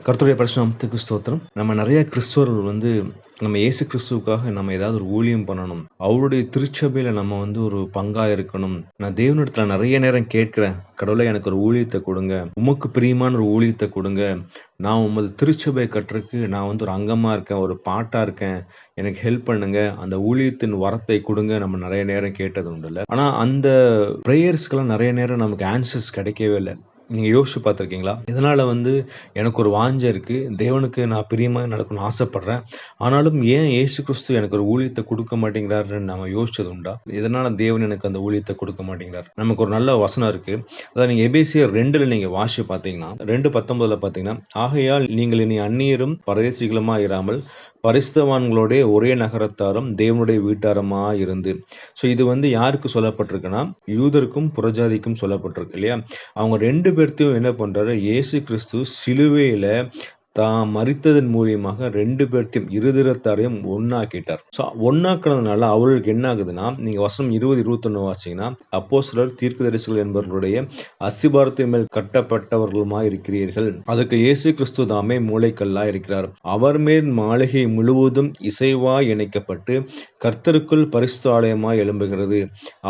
கர்த்தருடைய பரிசுத்த நாமத்துக்கு ஸ்தோத்திரம். நம்ம நெறைய கிறிஸ்தவர்கள் நம்ம இயேசு கிறிஸ்துவுக்காக நம்ம ஏதாவது ஒரு ஊழியம் பண்ணணும். அவருடைய திருச்சபையில நம்ம ஒரு பங்கா இருக்கணும். நான் தேவனிடத்துல நெறைய நேரம் கேட்கிறேன். கடவுளே எனக்கு ஒரு ஊழியத்த குடுங்க. உமக்கு பிரியமான ஒரு ஊழியத்த குடுங்க. நான் உமது திருச்சபைய கட்டுறக்கு நான் ஒரு அங்கமா இருக்கேன். ஒரு பார்ட்டா இருக்கேன். எனக்கு ஹெல்ப் பண்ணுங்க. அந்த ஊழியத்தின் வரத்தை குடுங்க. நம்ம நெறைய நேரம் கேட்டது உண்டுல்ல. ஆனா அந்த பிரேயர்ஸ்க்கெல்லாம் நெறைய நேரம் நமக்கு ஆன்சர்ஸ் கிடைக்கவே இல்ல. நீங்க யோசிச்சு பார்த்துருக்கீங்களா? இதனால எனக்கு ஒரு வாஞ்சை இருக்கு. தேவனுக்கு நான் பிரியமா நடக்கணும்னு ஆசைப்படுறேன். ஆனாலும் ஏன் இயேசு கிறிஸ்து எனக்கு ஒரு ஊழியத்த குடுக்க மாட்டேங்கிறாருன்னு நம்ம யோசிச்சது உண்டா? எதனால தேவன் எனக்கு அந்த ஊழியத்த குடுக்க மாட்டேங்கிறார்? நமக்கு ஒரு நல்ல வசனம் இருக்கு. அதாவது நீங்க எபேசியர் 2ல நீங்க வாசிச்சு பார்த்தீங்கன்னா, 2:19ல பார்த்தீங்கன்னா, "ஆகையால் நீங்கள் இனி அந்நியரும் பரதேசிகளுமா இராமல், பரிசுத்தவான்களோடே ஒரே நகரத்தாரும் தேவனுடைய வீட்டாருமாய் இருந்து." ஸோ இது யாருக்கு சொல்லப்பட்டிருக்குன்னா, யூதருக்கும் புறஜாதிக்கும் சொல்லப்பட்டிருக்கு இல்லையா? அவங்க 2 பேர்த்தையும் என்ன பண்றாரு, இயேசு கிறிஸ்து சிலுவையில தான் மரித்ததன் மூலியமாக 2 பேர்த்தையும் இருதிறத்தாரையும் ஒண்ணாக்கிட்டார். ஸோ ஒண்ணாக்குனதுனால அவர்களுக்கு என்ன ஆகுதுன்னா, நீங்க வசனம் 20, 21 வாசிச்சீங்கன்னா, அப்போஸ்தலர், தீர்க்கதரிசிகள் என்பவர்களுடைய அஸ்திபாரத்தின் மேல் கட்டப்பட்டவர்களுமாய் இருக்கிறீர்கள். அதற்கு இயேசு கிறிஸ்து தாமே மூலைக்கல்லாய் இருக்கிறார். அவர் மேல் மாளிகை முழுவதும் இசைவாய் இணைக்கப்பட்டு கர்த்தருக்குள் பரிசுத்த ஆலயமாய் எழும்புகிறது.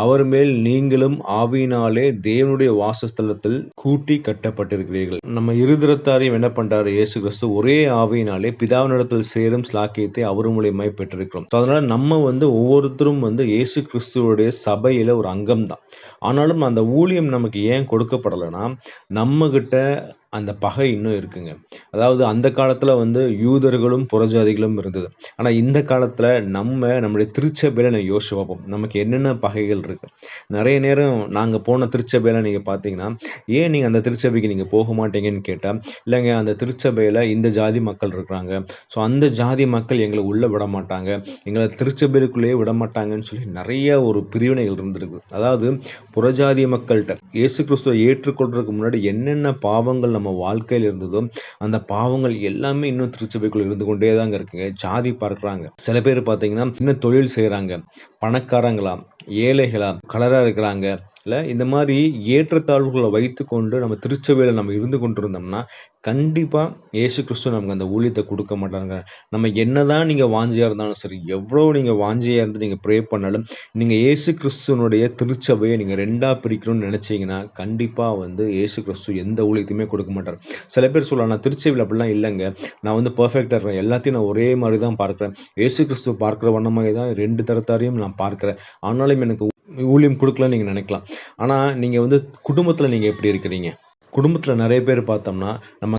அவர் மேல் நீங்களும் ஆவியினாலே தேவனுடைய வாசஸ்தலத்தில் கூட்டி கட்டப்பட்டிருக்கிறீர்கள். நம்ம இருதிறத்தாரையும் என்ன பண்றாரு இயேசு கிறிஸ்து, ஒரே ஆவியினாலே பிதாவினிடத்தில் சேரும் ஸ்லாக்கியத்தை அவர் மூலியமாய் பெற்றிருக்கிறோம். So, அதனால நம்ம ஒவ்வொருத்தரும் இயேசு கிறிஸ்துவோடைய சபையில ஒரு அங்கம் தான். ஆனாலும் அந்த ஊழியம் நமக்கு ஏன் கொடுக்கப்படலைன்னா, நம்ம கிட்ட அந்த பகை இன்னும் இருக்குங்க. அதாவது அந்த காலத்துல யூதர்களும் புறஜாதிகளும் இருந்தது. ஆனா இந்த காலத்துல நம்முடைய திருச்சபையில யோசிச்சு பார்ப்போம். நமக்கு என்னென்ன பகைகள் இருக்கு. நிறைய நேரம் நாங்க போன திருச்சபையில நீங்க பார்த்தீங்கன்னா, ஏன் நீங்க அந்த திருச்சபைக்கு நீங்க போக மாட்டீங்கன்னு கேட்டா, இல்லங்க அந்த திருச்சபையில இந்த ஜாதி மக்கள் இருக்கிறாங்க. ஸோ அந்த ஜாதி மக்கள் எங்கள உள்ள விட மாட்டாங்க. எங்கள திருச்சபைக்குள்ளேயே விட மாட்டாங்கன்னு சொல்லி நிறைய ஒரு பிரிவினைகள் இருந்திருக்கு. அதாவது புறஜாதி மக்கள்ட்ட இயேசு கிறிஸ்துவை ஏற்றுக்கொள்றதுக்கு முன்னாடி என்னென்ன பாவங்கள் நம்ம வாழ்க்கையில் இருந்ததோ, அந்த பாவங்கள் எல்லாமே இன்னும் திருச்சபைக்குள்ள இருந்து கொண்டே தாங்க இருக்குங்க. ஜாதி பார்க்குறாங்க. சில பேர் பார்த்தீங்கன்னா, இன்னும் தொழில் செய்றாங்க. பணக்காரங்களா, ஏழைகளா, கலரா இருக்கிறாங்க. இல்ல இந்த மாரி ஏற்றத்தாழ்வுகள வைத்துக்கொண்டு நம்ம திருச்சபையில நம்ம இருந்து கொண்டிருந்தோம்னா, கண்டிப்பா இயேசு கிறிஸ்து நமக்கு அந்த ஊழியத்த குடுக்க மாட்டாங்க. நம்ம என்னதான் நீங்க வாஞ்சையா இருந்தாலும் சரி, எவ்வளோ நீங்க வாஞ்சையா இருந்து நீங்க ப்ரே பண்ணாலும், நீங்க இயேசு கிறிஸ்துவினுடைய திருச்சபைய நீங்க 2ஆ பிரிக்கணும்னு நெனச்சீங்கன்னா, கண்டிப்பா இயேசு கிறிஸ்து எந்த ஊழியத்தையுமே கொடுக்க மாட்டார். சில பேர் சொல்லலாம், "நான் திருச்சபையில அப்படிலாம் இல்லங்க. நான் பெர்ஃபெக்ட்டா இருக்கிறேன். எல்லாத்தையும் நான் ஒரே மாரி தான் பார்க்கிறேன். இயேசு கிறிஸ்துவ பார்க்கிற வண்ணமாய் தான் 2 தரத்தாரையும் நான் பார்க்கிறேன். ஆனாலும் எனக்கு ஊழியம் குடுக்கலன்னு நீங்க நெனைக்கலாம்." ஆனா நீங்க குடும்பத்துல நீங்க எப்படி இருக்கிறீங்க? குடும்பத்துல நெறைய பேர் பார்த்தோம்னா, நம்ம